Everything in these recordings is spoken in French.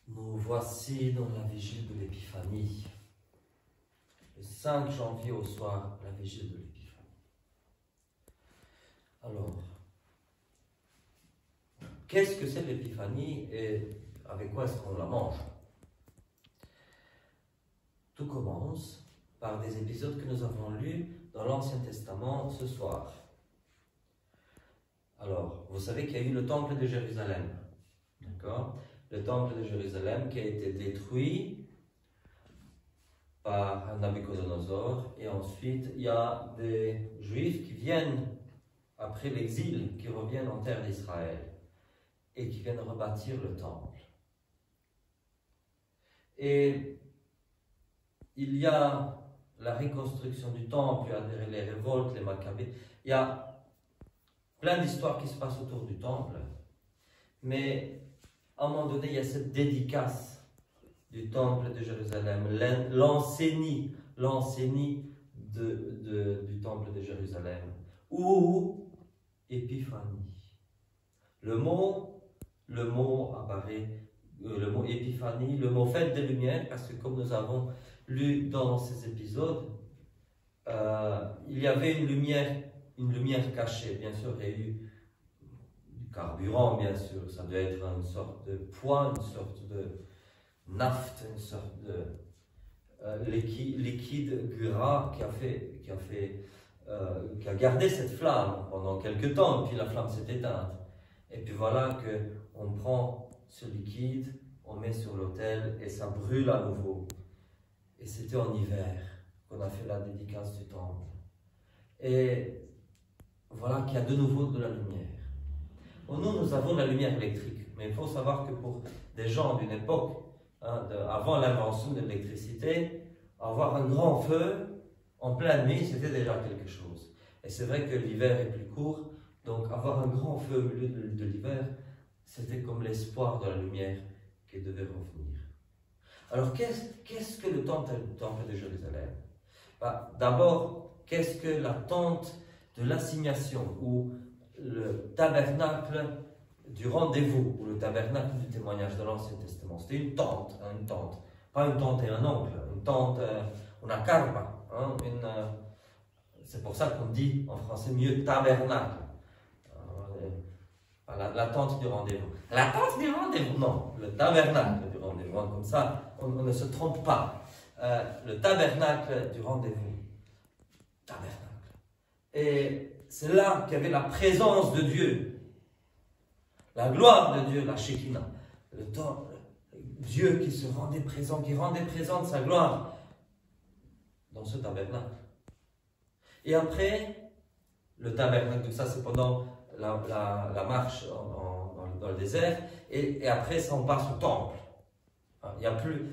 Nous voici dans la vigile de l'Épiphanie. Le 5 janvier au soir, la vigile de l'Épiphanie. Alors, qu'est-ce que c'est l'Épiphanie et avec quoi est-ce qu'on la mange? Tout commence par des épisodes que nous avons lus dans l'Ancien Testament ce soir. Alors, vous savez qu'il y a eu le temple de Jérusalem, d'accord? Le temple de Jérusalem qui a été détruit par Nabuchodonosor, et ensuite il y a des Juifs qui viennent après l'exil, qui reviennent en terre d'Israël et qui viennent rebâtir le temple. Et il y a la reconstruction du temple, il y a les révoltes, les Maccabées, il y a plein d'histoires qui se passent autour du temple, mais à un moment donné, il y a cette dédicace du temple de Jérusalem, l'ensénie du temple de Jérusalem, ou Épiphanie. Le mot apparaît, le mot Épiphanie, le mot fête des Lumières, parce que comme nous avons lu dans ces épisodes, il y avait une lumière cachée. Bien sûr, il y a eu du carburant, bien sûr, ça doit être une sorte de poids, une sorte de naphte, une sorte de liquide gras qui a gardé cette flamme pendant quelques temps, et puis la flamme s'est éteinte. Et puis voilà qu'on prend ce liquide, on met sur l'autel et ça brûle à nouveau. Et c'était en hiver qu'on a fait la dédicace du temple. Et voilà qu'il y a de nouveau de la lumière. Bon, nous avons la lumière électrique, mais il faut savoir que pour des gens d'une époque, avant l'invention de l'électricité, avoir un grand feu en pleine nuit, c'était déjà quelque chose. Et c'est vrai que l'hiver est plus court, donc avoir un grand feu au milieu de l'hiver, c'était comme l'espoir de la lumière qui devait revenir. Alors, qu'est-ce que le temple de Jérusalem? D'abord, qu'est-ce que la tente de l'assignation, ou le tabernacle du rendez-vous, ou le tabernacle du témoignage de l'Ancien Testament? C'était une tente, pas une tente et un oncle, une tente, una carpa. C'est pour ça qu'on dit en français mieux tabernacle. La tente du rendez-vous. La tente du rendez-vous, non, le tabernacle du rendez-vous. Comme ça, on ne se trompe pas. Le tabernacle du rendez-vous. Tabernacle. Et c'est là qu'il y avait la présence de Dieu. La gloire de Dieu, la Shekinah. Le temple, Dieu qui se rendait présent, qui rendait présente sa gloire dans ce tabernacle. Et après, le tabernacle, donc ça c'est pendant la marche dans le désert, et après ça on passe au temple.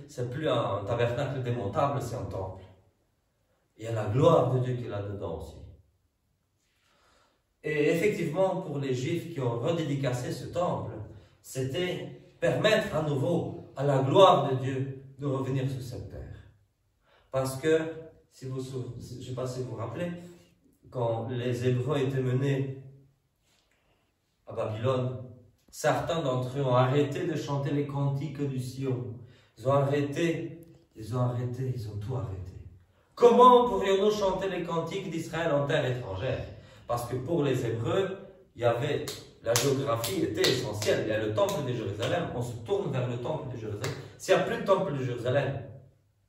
C'est plus un tabernacle démontable, c'est un temple. Il y a la gloire de Dieu qui est là-dedans aussi. Et effectivement, pour les Juifs qui ont redédicacé ce temple, c'était permettre à nouveau à la gloire de Dieu de revenir sur cette terre. Parce que, je ne sais pas si vous vous rappelez, quand les Hébreux étaient menés à Babylone, certains d'entre eux ont arrêté de chanter les cantiques du Sion. Ils ont tout arrêté. Comment pourrions-nous chanter les cantiques d'Israël en terre étrangère? Parce que pour les Hébreux, la géographie était essentielle. Il y a le temple de Jérusalem, on se tourne vers le temple de Jérusalem. S'il n'y a plus de temple de Jérusalem,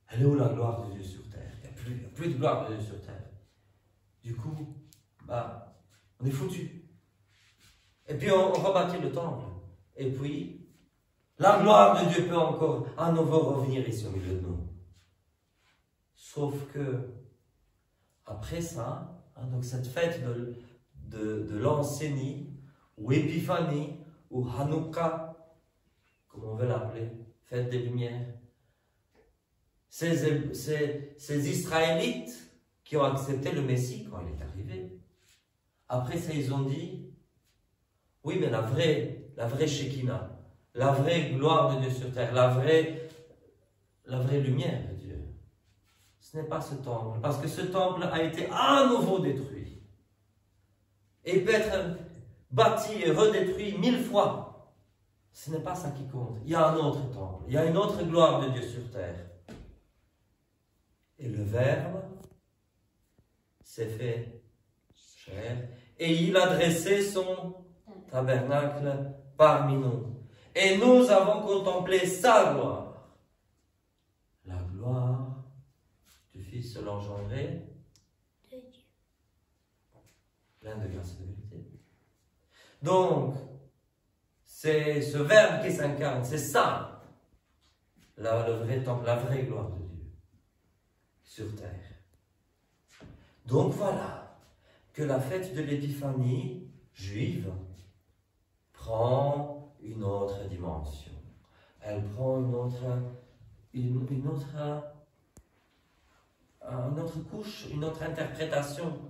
elle est où la gloire de Dieu sur terre? Il n'y a plus de gloire de Dieu sur terre. Du coup, on est foutu. Et puis on rebâtit le temple. Et puis, la gloire de Dieu peut encore à nouveau revenir ici au milieu de nous. Sauf que, après ça, donc cette fête de l'ensénie, ou Épiphanie, ou Hanouka, comme on veut l'appeler, fête des Lumières, ces Israélites qui ont accepté le Messie quand il est arrivé, après ça ils ont dit, oui mais la vraie Shekinah, la vraie gloire de Dieu sur terre, la vraie lumière de Dieu, ce n'est pas ce temple, parce que ce temple a été à nouveau détruit. Et il peut être bâti et redétruit 1000 fois. Ce n'est pas ça qui compte. Il y a un autre temple. Il y a une autre gloire de Dieu sur terre. Et le Verbe s'est fait chair. Et il a dressé son tabernacle parmi nous. Et nous avons contemplé sa gloire. La gloire du Fils de l'engendré. De Dieu. Plein de grâce et de vérité. Donc, c'est ce Verbe qui s'incarne, c'est ça, le vrai temple, la vraie gloire de Dieu sur terre. Donc voilà que la fête de l'Épiphanie juive prend une autre dimension. Elle prend une autre couche, une autre interprétation.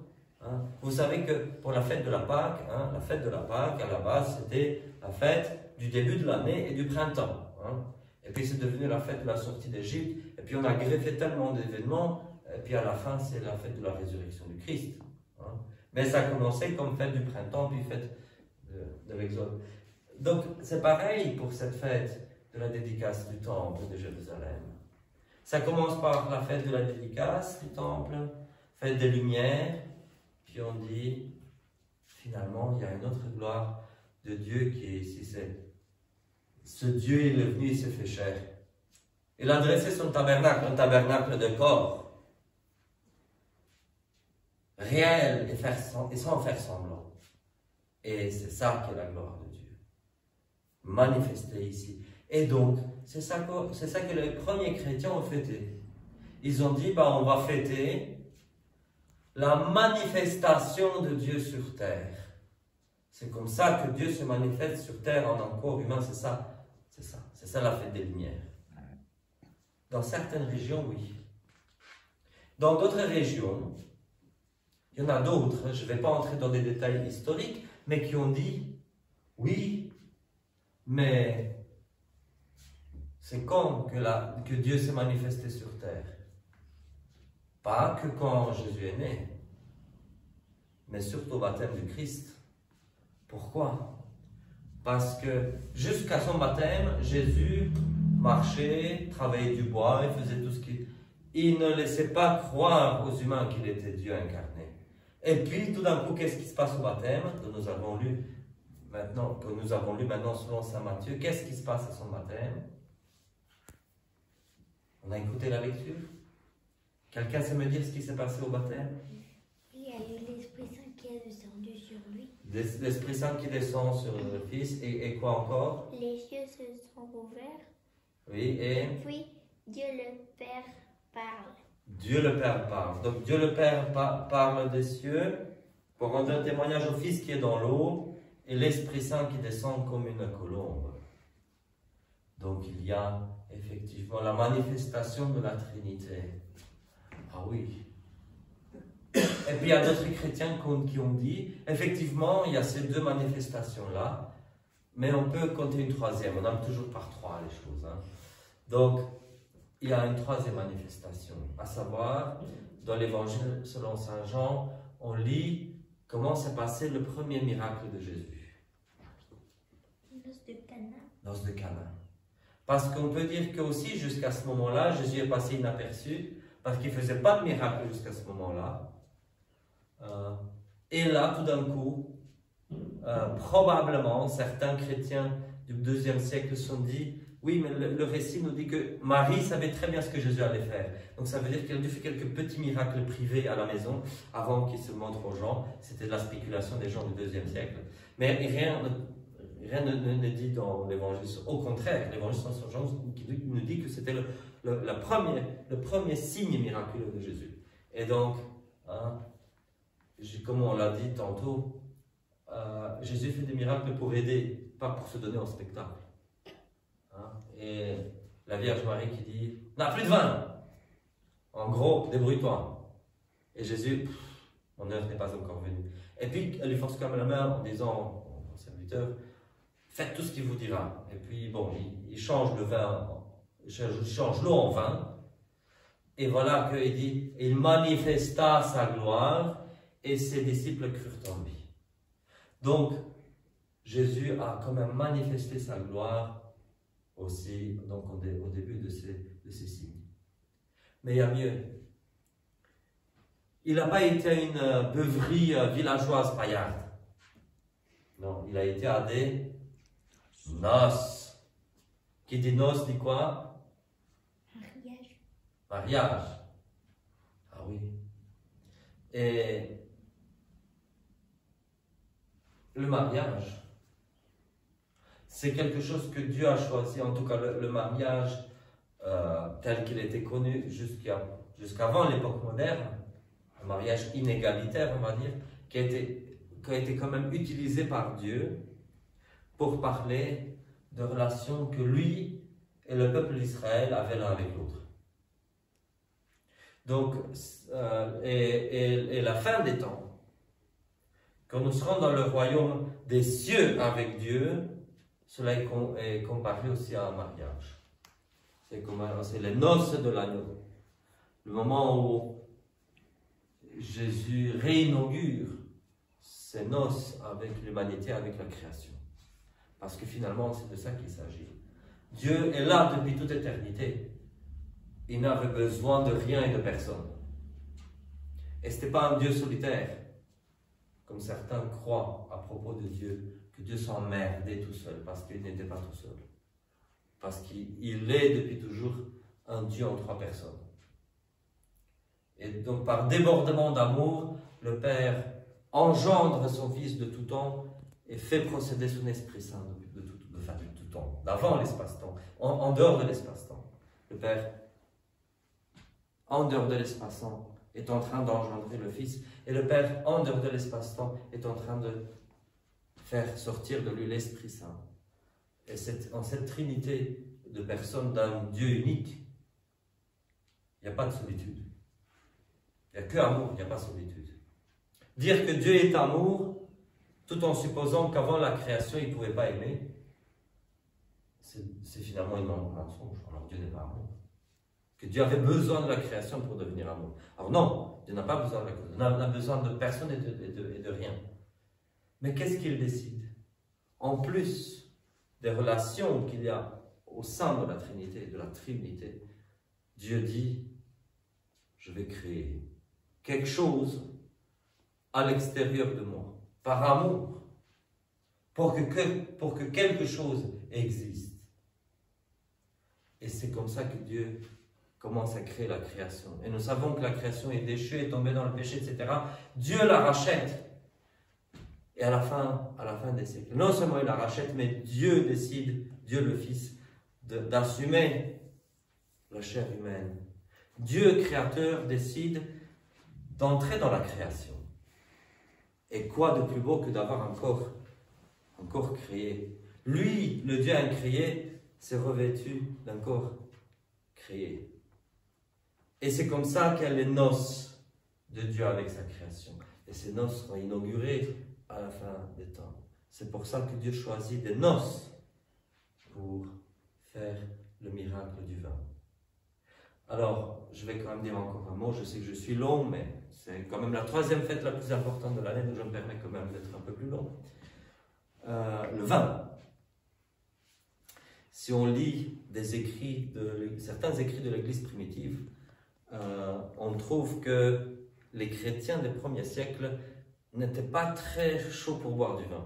Vous savez que pour la fête de la Pâque, à la base, c'était la fête du début de l'année et du printemps. Et puis c'est devenu la fête de la sortie d'Égypte. Et puis on a greffé tellement d'événements. Et puis à la fin, c'est la fête de la résurrection du Christ. Mais ça a commencé comme fête du printemps, puis fête de l'Exode. Donc c'est pareil pour cette fête de la dédicace du temple de Jérusalem. Ça commence par la fête de la dédicace du temple, fête des Lumières. Puis on dit, finalement, il y a une autre gloire de Dieu qui est ici. Ce Dieu, il est venu, il s'est fait chair. Il a dressé son tabernacle, un tabernacle de corps, réel et sans faire semblant. Et c'est ça qui est la gloire de Dieu, manifestée ici. Et donc, c'est ça que les premiers chrétiens ont fêté. Ils ont dit, on va fêter la manifestation de Dieu sur terre. C'est comme ça que Dieu se manifeste sur terre en un corps humain, c'est ça la fête des Lumières. Dans certaines régions, oui. Dans d'autres régions, il y en a d'autres, je ne vais pas entrer dans des détails historiques, mais qui ont dit, oui, mais c'est quand que Dieu s'est manifesté sur terre? Pas que quand Jésus est né, mais surtout au baptême du Christ. Pourquoi? Parce que jusqu'à son baptême, Jésus marchait, travaillait du bois, il faisait tout ce qu'il... Il ne laissait pas croire aux humains qu'il était Dieu incarné. Et puis, tout d'un coup, qu'est-ce qui se passe au baptême, que nous avons lu maintenant selon saint Matthieu? Qu'est-ce qui se passe à son baptême? On a écouté la lecture? Quelqu'un sait me dire ce qui s'est passé au baptême? Il y a eu l'Esprit Saint qui est descendu sur lui. L'Esprit Saint qui descend sur le Fils, et quoi encore? Les cieux se sont ouverts. Oui, et puis Dieu le Père parle. Dieu le Père parle. Donc Dieu le Père parle des cieux pour rendre un témoignage au Fils qui est dans l'eau, et l'Esprit Saint qui descend comme une colombe. Donc il y a effectivement la manifestation de la Trinité. Ah oui. Et puis il y a d'autres chrétiens qui ont dit, effectivement, il y a ces deux manifestations-là, mais on peut compter une troisième. On aime toujours par trois les choses. Donc, il y a une troisième manifestation, à savoir, dans l'Évangile selon saint Jean, on lit comment s'est passé le premier miracle de Jésus. Noces de Cana. Noces de Cana. Parce qu'on peut dire qu'aussi, jusqu'à ce moment-là, Jésus est passé inaperçu, parce qu'il ne faisait pas de miracle jusqu'à ce moment-là. Et là, tout d'un coup, probablement, certains chrétiens du IIe siècle se sont dit, oui, mais le récit nous dit que Marie savait très bien ce que Jésus allait faire. Donc ça veut dire qu'elle a dû faire quelques petits miracles privés à la maison, avant qu'il se montre aux gens. C'était de la spéculation des gens du IIe siècle. Mais rien ne dit dans l'Évangile. Au contraire, l'Évangile selon saint Jean nous dit que c'était le premier signe miraculeux de Jésus. Et donc, comme on l'a dit tantôt, Jésus fait des miracles pour aider, pas pour se donner en spectacle. Et la Vierge Marie qui dit « n'a plus de vin !» En gros, débrouille-toi. Et Jésus, mon heure n'est pas encore venue. Et puis, elle lui force quand même la main en disant au serviteur « faites tout ce qu'il vous dira ». Et puis, bon, il change le vin, il change l'eau en vin. Et voilà qu'il dit « il manifesta sa gloire et ses disciples crurent en lui ». Donc, Jésus a quand même manifesté sa gloire aussi donc au début de ces signes. Mais il y a mieux. Il n'a pas été une beuverie villageoise paillarde. Non, il a été à des noces. Qui dit noces dit quoi? Mariage. Mariage. Ah oui. Et le mariage, c'est quelque chose que Dieu a choisi, en tout cas le mariage tel qu'il était connu jusqu'avant l'époque moderne, un mariage inégalitaire, on va dire, qui a été quand même utilisé par Dieu pour parler de relations que lui et le peuple d'Israël avaient l'un avec l'autre. Donc, et la fin des temps, quand nous serons dans le royaume des cieux avec Dieu, cela est comparé aussi à un mariage. C'est les noces de l'agneau. Le moment où Jésus réinaugure ses noces avec l'humanité, avec la création. Parce que finalement, c'est de ça qu'il s'agit. Dieu est là depuis toute éternité. Il n'avait besoin de rien et de personne. Et ce n'était pas un Dieu solitaire, comme certains croient à propos de Dieu, que Dieu s'emmerdait tout seul, parce qu'il n'était pas tout seul. Parce qu'il est depuis toujours un Dieu en 3 personnes. Et donc par débordement d'amour, le Père engendre son Fils de tout temps et fait procéder son Esprit Saint de tout temps, d'avant l'espace-temps, en dehors de l'espace-temps. Le Père, en dehors de l'espace-temps, est en train d'engendrer le Fils, et le Père, en dehors de l'espace-temps, est en train de faire sortir de lui l'Esprit Saint. Et en cette trinité de personnes d'un Dieu unique, il n'y a pas de solitude. Il n'y a que amour, il n'y a pas solitude. Dire que Dieu est amour, tout en supposant qu'avant la création, il ne pouvait pas aimer, c'est finalement un mensonge. Alors Dieu n'est pas amour. Que Dieu avait besoin de la création pour devenir amour. Alors non, Dieu n'a pas besoin de la création. Il n'a besoin de personne et de rien. Mais qu'est-ce qu'il décide? En plus des relations qu'il y a au sein de la Trinité, Dieu dit, je vais créer quelque chose à l'extérieur de moi, par amour, pour que quelque chose existe. Et c'est comme ça que Dieu commence à créer la création. Et nous savons que la création est déchue, est tombée dans le péché, etc. Dieu la rachète. Et à la fin des siècles, non seulement il la rachète, mais Dieu décide, Dieu le Fils, d'assumer la chair humaine. Dieu, créateur, décide d'entrer dans la création. Et quoi de plus beau que d'avoir un corps créé? Lui, le Dieu incréé, s'est revêtu d'un corps créé. Et c'est comme ça qu'il y a les noces de Dieu avec sa création. Et ces noces seront inaugurées à la fin des temps. C'est pour ça que Dieu choisit des noces pour faire le miracle du vin. Alors, je vais quand même dire encore un mot. Je sais que je suis long, mais c'est quand même la 3e fête la plus importante de l'année, donc je me permets quand même d'être un peu plus long. Le vin. Si on lit certains écrits de l'Église primitive, on trouve que les chrétiens des premiers siècles n'étaient pas très chauds pour boire du vin.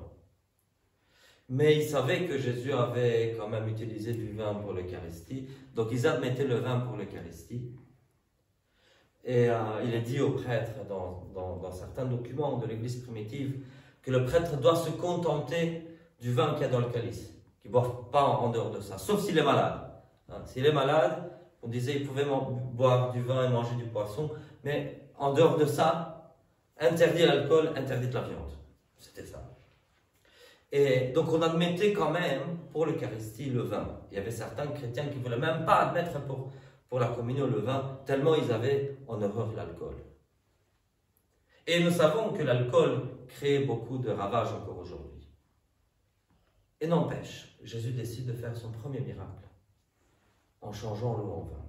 Mais ils savaient que Jésus avait quand même utilisé du vin pour l'Eucharistie, donc ils admettaient le vin pour l'Eucharistie. Et il est dit aux prêtres dans certains documents de l'Église primitive que le prêtre doit se contenter du vin qu'il y a dans le calice, qu'il ne boive pas en dehors de ça, sauf s'il est malade. S'il est malade, on disait qu'il pouvait boire du vin et manger du poisson, mais en dehors de ça, interdit l'alcool, interdit la viande. C'était ça. Et donc on admettait quand même pour l'Eucharistie le vin. Il y avait certains chrétiens qui ne voulaient même pas admettre pour la communion le vin, tellement ils avaient en horreur l'alcool. Et nous savons que l'alcool crée beaucoup de ravages encore aujourd'hui. Et n'empêche, Jésus décide de faire son premier miracle en changeant l'eau en vin.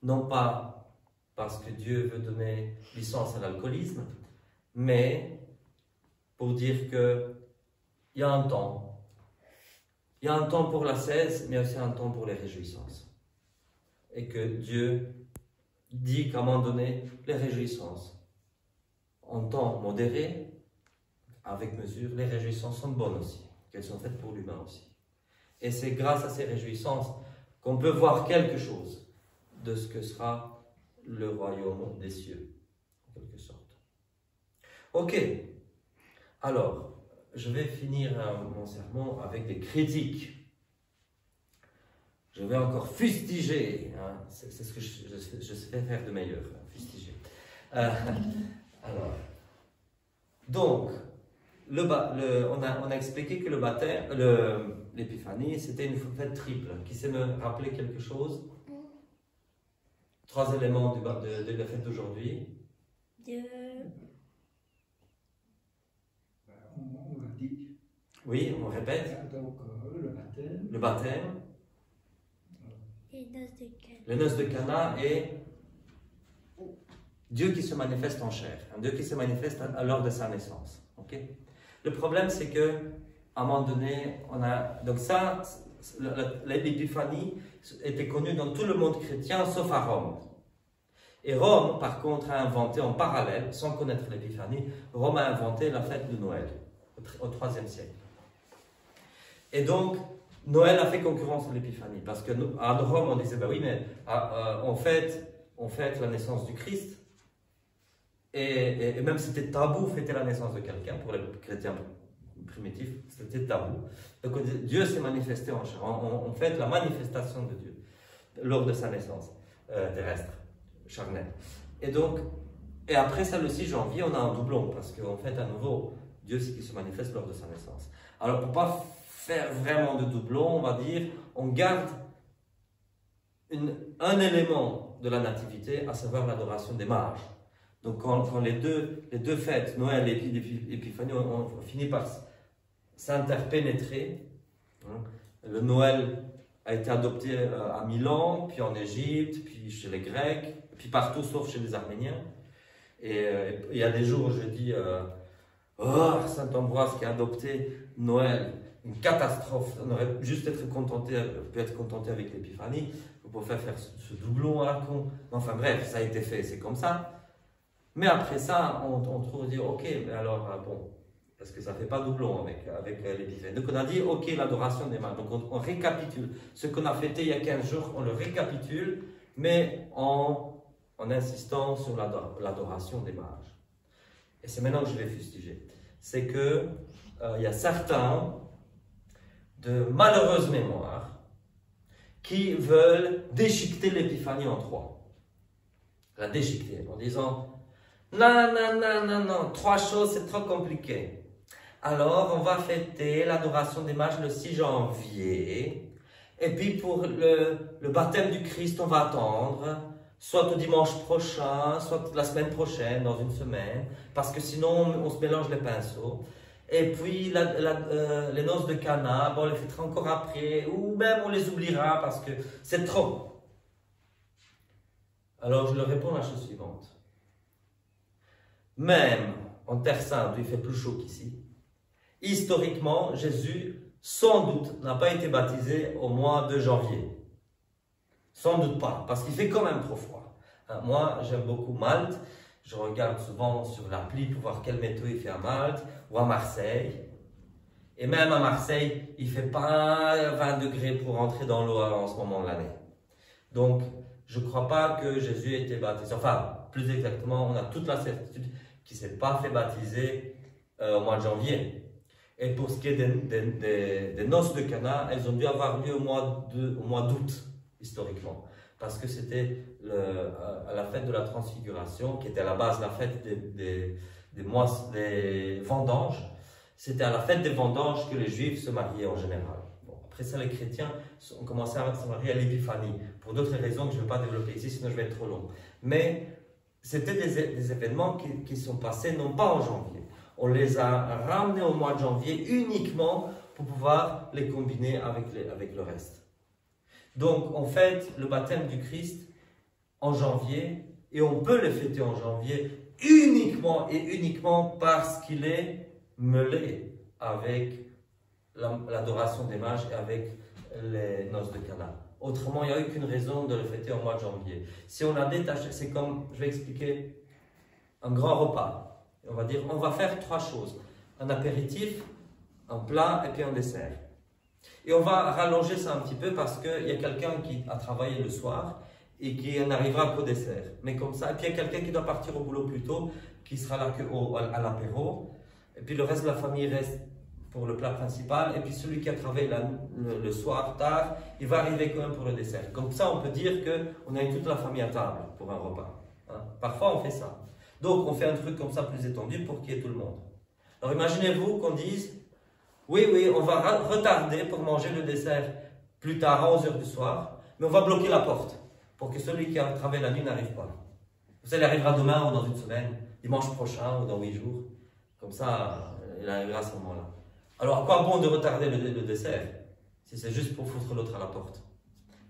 Non pas parce que Dieu veut donner licence à l'alcoolisme, mais pour dire que il y a un temps. Il y a un temps pour l'ascèse, mais aussi un temps pour les réjouissances. Et que Dieu dit qu'à un moment donné, les réjouissances, en temps modéré, avec mesure, les réjouissances sont bonnes aussi, qu'elles sont faites pour l'humain aussi. Et c'est grâce à ces réjouissances qu'on peut voir quelque chose de ce que sera le royaume des cieux, en quelque sorte. Ok, alors, je vais finir mon sermon avec des critiques. Je vais encore fustiger, hein. C'est ce que je sais faire de meilleur, fustiger. Alors, donc, on a expliqué que le baptême, l'épiphanie, c'était une fête triple. Qui sait me rappeler quelque chose? 3 éléments de la fête d'aujourd'hui. On l'a dit. Oui, on répète. Donc, le baptême. Le baptême. Les noces de Cana. Les noces de Cana et Dieu qui se manifeste en chair. Un Dieu qui se manifeste lors de sa naissance. Okay? Le problème, c'est que à un moment donné, on a. Donc, ça, l'épiphanie était connue dans tout le monde chrétien, sauf à Rome. Et Rome, par contre, a inventé en parallèle, sans connaître l'épiphanie, Rome a inventé la fête de Noël au IIIe siècle. Et donc, Noël a fait concurrence à l'épiphanie, parce qu'à Rome, on disait, ben oui, mais on fête la naissance du Christ, et même c'était tabou fêter la naissance de quelqu'un, pour les chrétiens primitifs, c'était tabou. Donc on disait, Dieu s'est manifesté en chair, on fête la manifestation de Dieu lors de sa naissance terrestre, charnelle. Et après ça, le 6 janvier, on a un doublon, parce qu'on fête à nouveau Dieu qui se manifeste lors de sa naissance. Alors pour ne pas faire vraiment de doublon, on va dire, on garde un élément de la nativité, à savoir l'adoration des mages. Donc quand les deux fêtes, Noël et Épiphanie, on finit par s'interpénétrer. Le Noël a été adopté à Milan, puis en Égypte, puis chez les Grecs, puis partout sauf chez les Arméniens. Et il y a des jours où je dis Saint Ambroise qui a adopté Noël, une catastrophe. On aurait juste pu être contenté avec l'Épiphanie pour faire ce doublon à la con. Enfin bref, ça a été fait, c'est comme ça. Mais après ça, on trouve dire ok, mais alors bon, parce que ça ne fait pas doublon avec l'Épiphanie. Donc on a dit ok, l'adoration des mages. Donc on récapitule. Ce qu'on a fêté il y a 15 jours, on le récapitule, mais en insistant sur l'adoration des mages. Et c'est maintenant que je vais fustiger. C'est que il y a certains de malheureuses mémoires qui veulent déchiqueter l'épiphanie en 3. La déchiqueter en disant non, 3 choses c'est trop compliqué. Alors on va fêter l'adoration des mages le 6 janvier. Et puis pour le baptême du Christ, on va attendre. Soit au dimanche prochain, soit la semaine prochaine, dans une semaine, parce que sinon on se mélange les pinceaux. Et puis les noces de Cana, bon, on les fêtera encore après, ou même on les oubliera parce que c'est trop. Alors je leur réponds la chose suivante. Même en Terre Sainte, où il fait plus chaud qu'ici, historiquement, Jésus, sans doute, n'a pas été baptisé au mois de janvier. Sans doute pas, parce qu'il fait quand même trop froid. Moi, j'aime beaucoup Malte. Je regarde souvent sur l'appli pour voir quelle météo il fait à Malte ou à Marseille. Et même à Marseille, il ne fait pas 20 degrés pour rentrer dans l'eau en ce moment de l'année. Donc, je ne crois pas que Jésus ait été baptisé. Enfin, plus exactement, on a toute la certitude qu'il ne s'est pas fait baptiser au mois de janvier. Et pour ce qui est des noces de Cana, elles ont dû avoir lieu au mois d'août. Historiquement, parce que c'était à la fête de la Transfiguration, qui était à la base la fête des vendanges. C'était à la fête des vendanges que les Juifs se mariaient en général. Bon, après ça, les chrétiens ont commencé à se marier à l'Épiphanie, pour d'autres raisons que je ne vais pas développer ici, sinon je vais être trop long. Mais c'était des événements qui sont passés non pas en janvier. On les a ramenés au mois de janvier uniquement pour pouvoir les combiner avec le reste. Donc, on fête le baptême du Christ en janvier, et on peut le fêter en janvier uniquement parce qu'il est mêlé avec l'adoration des mages et avec les noces de Cana. Autrement, il n'y a aucune raison de le fêter au mois de janvier. Si on a détaché, c'est comme, je vais expliquer, un grand repas. On va dire, on va faire 3 choses. Un apéritif, un plat et puis un dessert. Et on va rallonger ça un petit peu parce qu'il y a quelqu'un qui a travaillé le soir et qui n'arrivera qu'au dessert. Mais comme ça, et puis il y a quelqu'un qui doit partir au boulot plus tôt, qui sera là à l'apéro. Et puis le reste de la famille reste pour le plat principal. Et puis celui qui a travaillé le soir tard, il va arriver quand même pour le dessert. Comme ça, on peut dire qu'on a toute la famille à table pour un repas. Hein. Parfois, on fait ça. Donc, on fait un truc comme ça plus étendu pour qu'il y ait tout le monde. Alors, imaginez-vous qu'on dise, oui, on va retarder pour manger le dessert plus tard à 11h du soir, mais on va bloquer la porte pour que celui qui a travaillé la nuit n'arrive pas. Ça, il arrivera demain ou dans une semaine, dimanche prochain ou dans 8 jours. Comme ça, il arrivera à ce moment-là. Alors, à quoi bon de retarder le dessert si c'est juste pour foutre l'autre à la porte?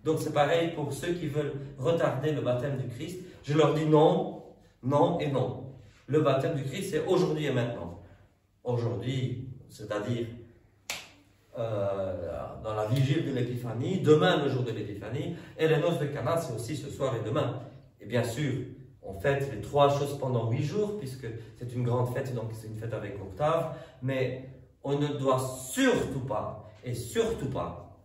Donc, c'est pareil pour ceux qui veulent retarder le baptême du Christ. Je leur dis non, non et non. Le baptême du Christ, c'est aujourd'hui et maintenant. Aujourd'hui, c'est-à-dire dans la vigile de l'Épiphanie, demain le jour de l'Épiphanie, et les noces de Cana, c'est aussi ce soir et demain. Et bien sûr, on fête les 3 choses pendant 8 jours, puisque c'est une grande fête, donc c'est une fête avec octave, mais on ne doit surtout pas, et surtout pas,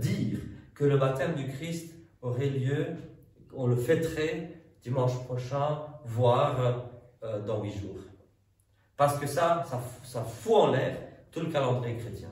dire que le baptême du Christ aurait lieu, on le fêterait dimanche prochain, voire dans 8 jours. Parce que ça fout en l'air tout le calendrier chrétien.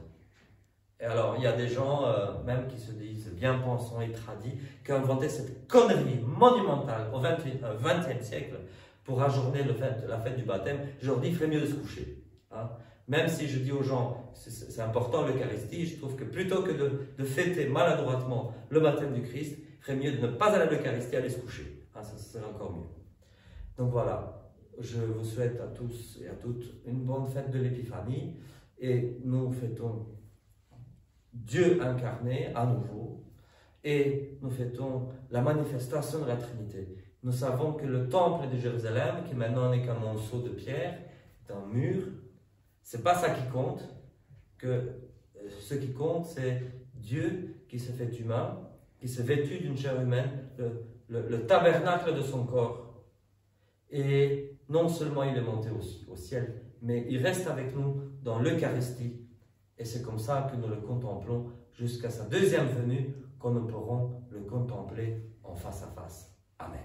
Et alors, il y a des gens, même qui se disent bien pensants et tradis, qui ont inventé cette connerie monumentale au XXe siècle pour ajourner la fête du baptême. Je leur dis, il ferait mieux de se coucher. Hein. Même si je dis aux gens, c'est important l'Eucharistie, je trouve que plutôt que de fêter maladroitement le baptême du Christ, il ferait mieux de ne pas aller à l'Eucharistie, aller se coucher. Hein, ça serait encore mieux. Donc voilà. Je vous souhaite à tous et à toutes une bonne fête de l'Épiphanie et nous fêtons Dieu incarné à nouveau et nous fêtons la manifestation de la Trinité. Nous savons que le temple de Jérusalem, qui maintenant n'est qu'un monceau de pierre, est un mur, c'est pas ça qui compte, ce qui compte c'est Dieu qui se fait humain, qui s'est vêtu d'une chair humaine, le tabernacle de son corps. Et non seulement il est monté au ciel, mais il reste avec nous dans l'Eucharistie. Et c'est comme ça que nous le contemplons jusqu'à sa deuxième venue, quand nous pourrons le contempler en face à face. Amen.